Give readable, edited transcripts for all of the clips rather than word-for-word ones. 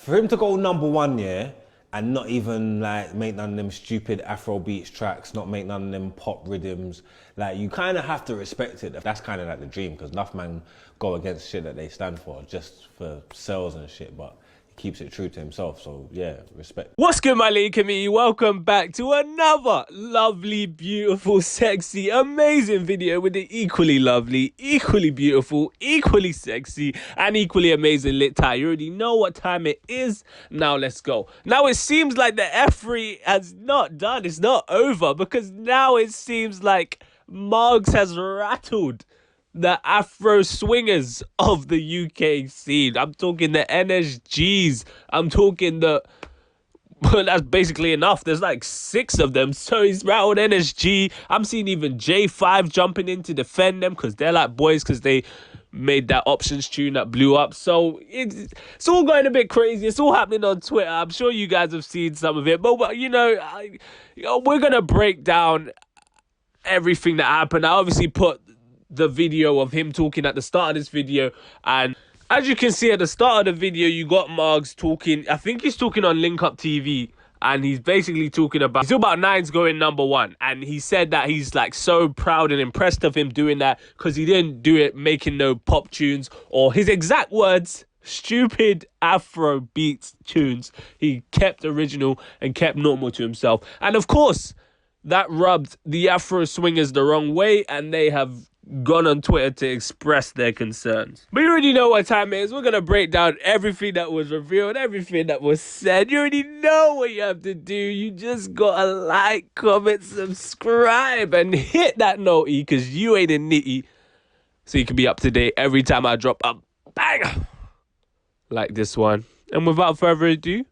For him to go #1, yeah, and not even like make none of them stupid Afrobeats tracks, not make none of them pop rhythms, like you kind of have to respect it. That's kind of like the dream, because enough man go against shit that they stand for just for sales and shit, but he keeps it true to himself. So yeah, respect. What's good, my LITTTyENT community? Welcome back to another lovely, beautiful, sexy, amazing video with the equally lovely, equally beautiful, equally sexy, and equally amazing LiTTyENT. You already know what time it is. Now let's go. Now it seems like the F3 has not done. It's not over, because now it seems like Margs has rattled the Afro swingers of the UK scene. I'm talking the NSGs. I'm talking the... Well, that's basically enough. There's like 6 of them. So he's rattled NSG. I'm seeing even JAE5 jumping in to defend them, because they're like boys, because they made that options tune that blew up. So it's all going a bit crazy. It's all happening on Twitter. I'm sure you guys have seen some of it. But you know, we're going to break down everything that happened. I obviously put the video of him talking at the start of this video, and as you can see at the start of the video, you got Margs talking. I think he's talking on LINKUPTV, and he's basically talking about Nines going #1, and he said that he's like so proud and impressed of him doing that, because he didn't do it making no pop tunes, or his exact words, stupid Afrobeats tunes. He kept original and kept normal to himself, and of course that rubbed the Afro swingers the wrong way, and they have gone on Twitter to express their concerns. But you already know what time it is. We're going to break down everything that was revealed, everything that was said. You already know what you have to do. You just got to like, comment, subscribe, and hit that noti, because you ain't a nitty. So you can be up to date every time I drop a banger like this one. And without further ado,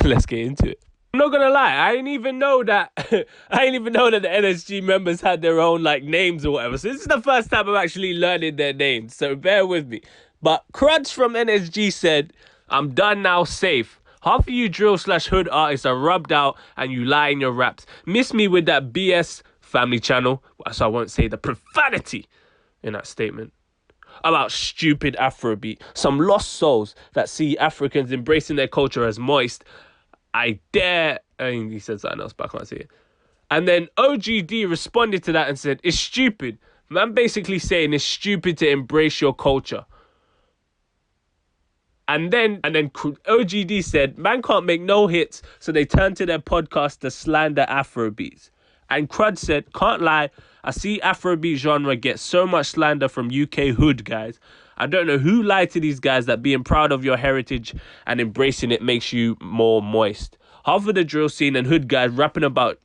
let's get into it. I'm not gonna lie, I didn't even know that the NSG members had their own like names or whatever. So this is the first time I'm actually learning their names, so bear with me. But Crudge from NSG said, "I'm done now, safe. Half of you drill/hood artists are rubbed out and you lie in your raps. Miss me with that BS family channel." So I won't say the profanity in that statement. About stupid Afrobeat. Some lost souls that see Africans embracing their culture as moist. I dare... I mean, he said something else, but I can't see it. And then OGD responded to that and said, "It's stupid." Man basically saying it's stupid to embrace your culture. And then OGD said, "Man can't make no hits, so they turn to their podcast to slander Afrobeats." And Crud said, "Can't lie, I see Afrobeat genre get so much slander from UK hood guys. I don't know who lied to these guys that being proud of your heritage and embracing it makes you more moist. Half of the drill scene and hood guys rapping about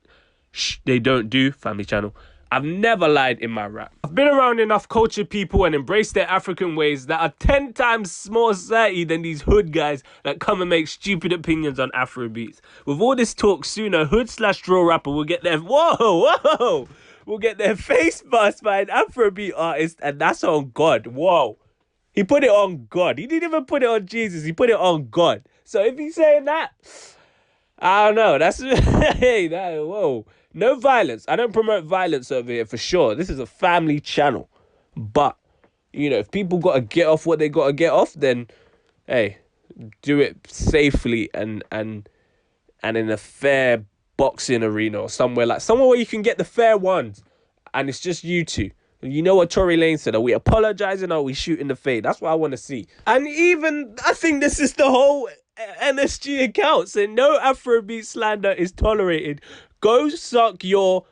they don't do, family channel. I've never lied in my rap. I've been around enough cultured people and embraced their African ways that are 10 times more dirty than these hood guys that come and make stupid opinions on Afrobeats. With all this talk, sooner hood/drill rapper will get their... Whoa! Will get their face bust by an Afrobeat artist, and that's on God. Whoa. He put it on God. He didn't even put it on Jesus. He put it on God. So if he's saying that, I don't know. That's... hey, whoa. No violence. I don't promote violence over here for sure. This is a family channel. But, you know, if people got to get off what they got to get off, then, hey, do it safely and in a fair boxing arena or somewhere where you can get the fair ones. And it's just you two. You know what Tory Lane said? Are we apologizing or are we shooting the fade? That's what I want to see. And even, I think this is the whole NSG account saying no Afrobeat slander is tolerated. Go suck your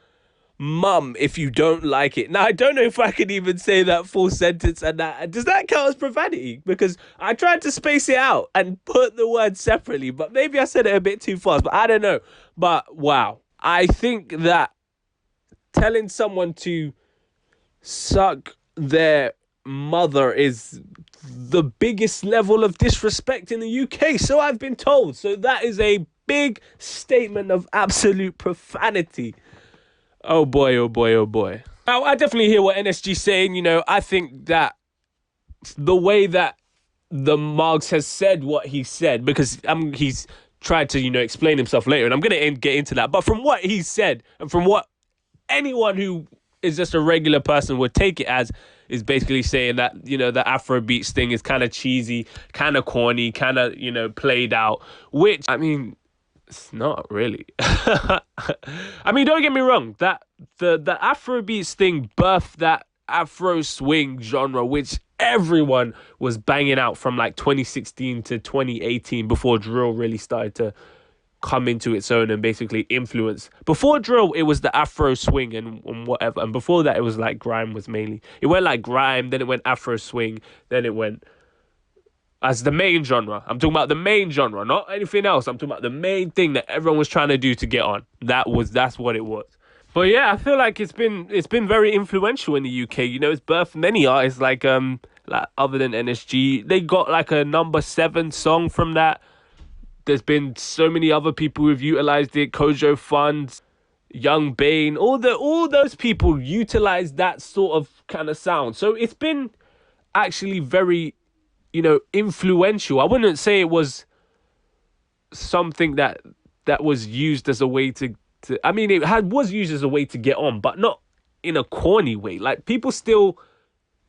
mum if you don't like it. Now, I don't know if I can even say that full sentence, and that does that count as profanity? Because I tried to space it out and put the words separately, but maybe I said it a bit too fast, but I don't know. But wow, I think that telling someone to suck their mother is the biggest level of disrespect in the UK, so I've been told. So that is a big statement of absolute profanity. Oh boy, oh boy, oh boy. Now, I definitely hear what NSG's saying. You know, I think that the way that the Margs has said what he said, because he's tried to, you know, explain himself later, and I'm going to get into that. But from what he said, and from what anyone who is just a regular person would take it as, is basically saying that, you know, the Afrobeats thing is kind of cheesy, kind of corny, kind of, you know, played out, which, I mean, it's not really. I mean, don't get me wrong, that the Afrobeats thing birthed that Afro swing genre, which everyone was banging out from like 2016 to 2018 before drill really started to come into its own and basically influence. Before drill, it was the Afro swing and whatever. And before that, it was like grime was mainly. It went like grime, then it went Afro swing, then it went as the main genre. I'm talking about the main genre, not anything else. I'm talking about the main thing that everyone was trying to do to get on. That's what it was. But yeah, I feel like it's been very influential in the UK. You know, it's birthed many artists like other than NSG. They got like a #7 song from that. There's been so many other people who've utilized it. Kojo Funds, Young Bane, all those people utilized that sort of kind of sound. So it's been actually very, you know, influential. I wouldn't say it was something that was used as a way to I mean, was used as a way to get on, but not in a corny way. Like, people still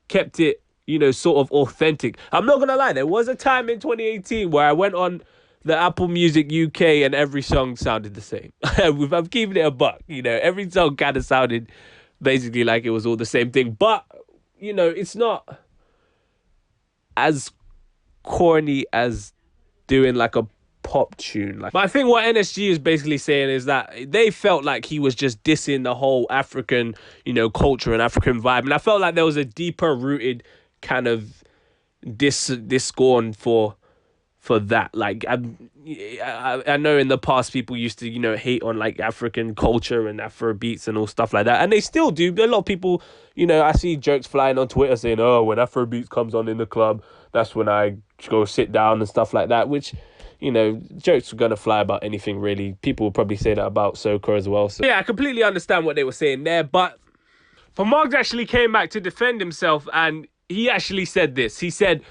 kept it, you know, sort of authentic. I'm not gonna lie, there was a time in 2018 where I went on the Apple Music UK and every song sounded the same. I'm keeping it a buck, you know, every song kind of sounded basically like it was all the same thing. But, you know, it's not as corny as doing like a pop tune. But I think what NSG is basically saying is that they felt like he was just dissing the whole African, you know, culture and African vibe. And I felt like there was a deeper rooted kind of scorn for that. Like, I know in the past people used to, you know, hate on like African culture and Afrobeats and all stuff like that, and they still do. A lot of people, you know, I see jokes flying on Twitter saying, oh, when Afrobeats comes on in the club, that's when I go sit down and stuff like that, which, you know, jokes are gonna fly about anything really. People will probably say that about Soca as well. So yeah, I completely understand what they were saying there. But Margs actually came back to defend himself, and he actually said this. He said,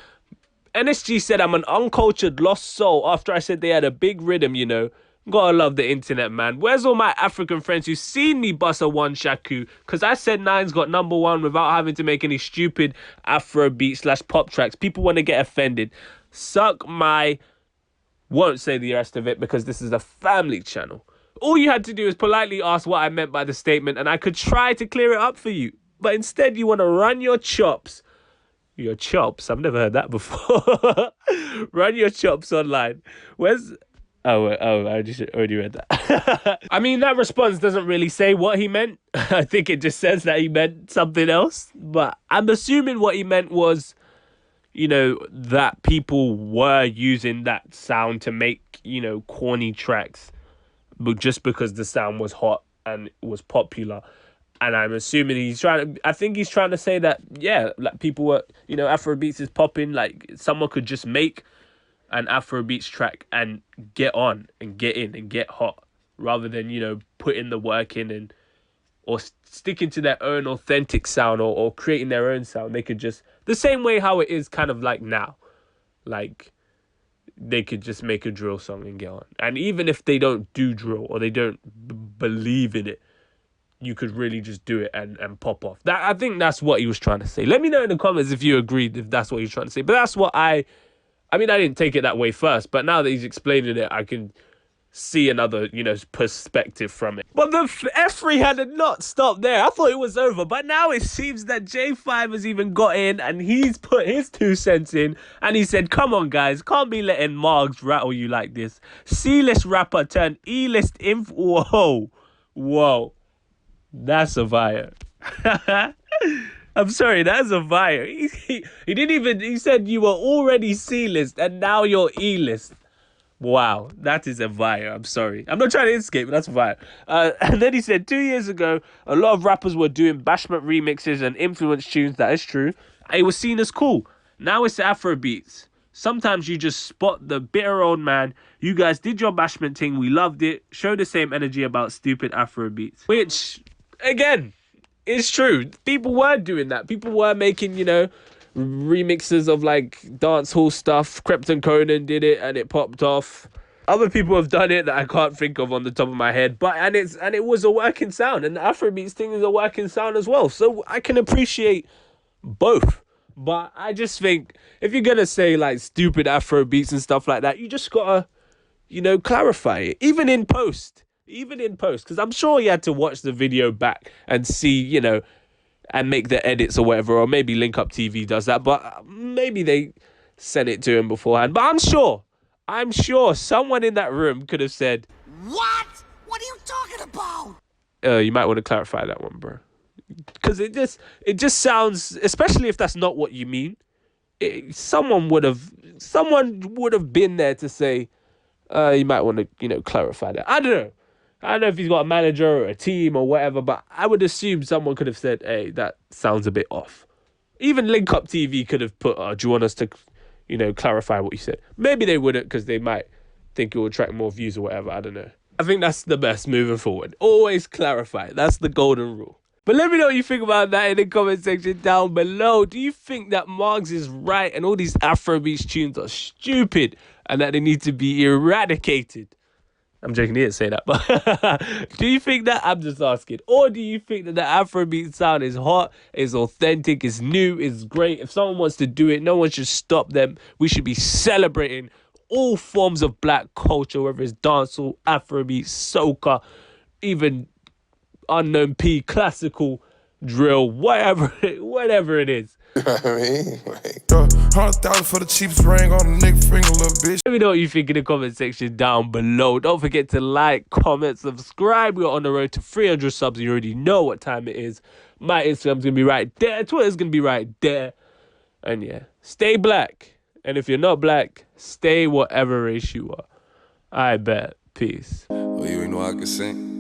NSG said, I'm an uncultured lost soul after I said they had a big rhythm, you know. Gotta love the internet, man. Where's all my African friends who seen me bust a one shaku? Because I said Nine's got #1 without having to make any stupid Afrobeat / pop tracks. People want to get offended. Suck my... Won't say the rest of it because this is a family channel. All you had to do is politely ask what I meant by the statement and I could try to clear it up for you. But instead you want to run your chops. Your chops? I've never heard that before. Run your chops online. Where's... Oh, I just already read that. I mean, that response doesn't really say what he meant. I think it just says that he meant something else. But I'm assuming what he meant was, you know, that people were using that sound to make, you know, corny tracks, but just because the sound was hot and it was popular. And I'm assuming I think he's trying to say that, yeah, like people were, you know, Afrobeats is popping, like someone could just make an Afrobeats track and get on and get in and get hot rather than, you know, putting the work in or sticking to their own authentic sound or creating their own sound. They could just, the same way how it is kind of like now, like they could just make a drill song and get on. And even if they don't do drill or they don't believe in it, you could really just do it and pop off. That, I think that's what he was trying to say. Let me know in the comments if you agreed, if that's what he's trying to say. But that's what I mean, I didn't take it that way first, but now that he's explaining it, I can see another, you know, perspective from it. But the F3 had not stopped there. I thought it was over, but now it seems that JAE5 has even got in and he's put his 2 cents in and he said, come on guys, can't be letting Margs rattle you like this. C-list rapper turned E-list Whoa. That's a fire. I'm sorry, that's a fire. He didn't even, he said you were already C-list and now you're E-list. Wow, that is a fire. I'm sorry. I'm not trying to escape, but that's a fire. And then he said 2 years ago, a lot of rappers were doing bashment remixes and influence tunes. That is true. It was seen as cool. Now it's Afrobeats. Sometimes you just spot the bitter old man. You guys did your bashment thing. We loved it. Show the same energy about stupid Afrobeats. Which, again, is true. People were doing that. People were making, you know, remixes of like dance hall stuff. Krypton Conan did it and it popped off. Other people have done it that I can't think of on the top of my head, but it was a working sound, and the Afrobeats thing is a working sound as well. So I can appreciate both. But I just think if you're gonna say like stupid Afro beats and stuff like that, you just gotta, clarify it. Even in post, because I'm sure he had to watch the video back and see, and make the edits or whatever, or maybe LINKUPTV does that, but maybe they sent it to him beforehand. But I'm sure someone in that room could have said, "What? What are you talking about?" You might want to clarify that one, bro. Because it just sounds, especially if that's not what you mean, someone would have been there to say, you might want to, clarify that. I don't know if he's got a manager or a team or whatever, but I would assume someone could have said, hey, that sounds a bit off. Even LINKUPTV could have put, do you want us to, clarify what you said? Maybe they wouldn't, because they might think it will attract more views or whatever. I don't know. I think that's the best moving forward. Always clarify. That's the golden rule. But let me know what you think about that in the comment section down below. Do you think that Margs is right and all these Afrobeats tunes are stupid and that they need to be eradicated? I'm joking, he didn't say that, but do you think that? I'm just asking. Or do you think that the Afrobeat sound is hot, is authentic, is new, is great? If someone wants to do it, no one should stop them. We should be celebrating all forms of black culture, whether it's dancehall, Afrobeat, soca, even unknown P, classical, drill, whatever it is. You know what I mean? Like, 100,000 for the cheapest ring on a nigga finger, little bitch. Let me know what you think in the comment section down below. Don't forget to like, comment, subscribe. We're on the road to 300 subs. You already know what time it is. My Instagram's gonna be right there. Twitter's gonna be right there. And yeah, stay black. And if you're not black, stay whatever race you are. I bet. Peace. Oh, you ain't know I could sing?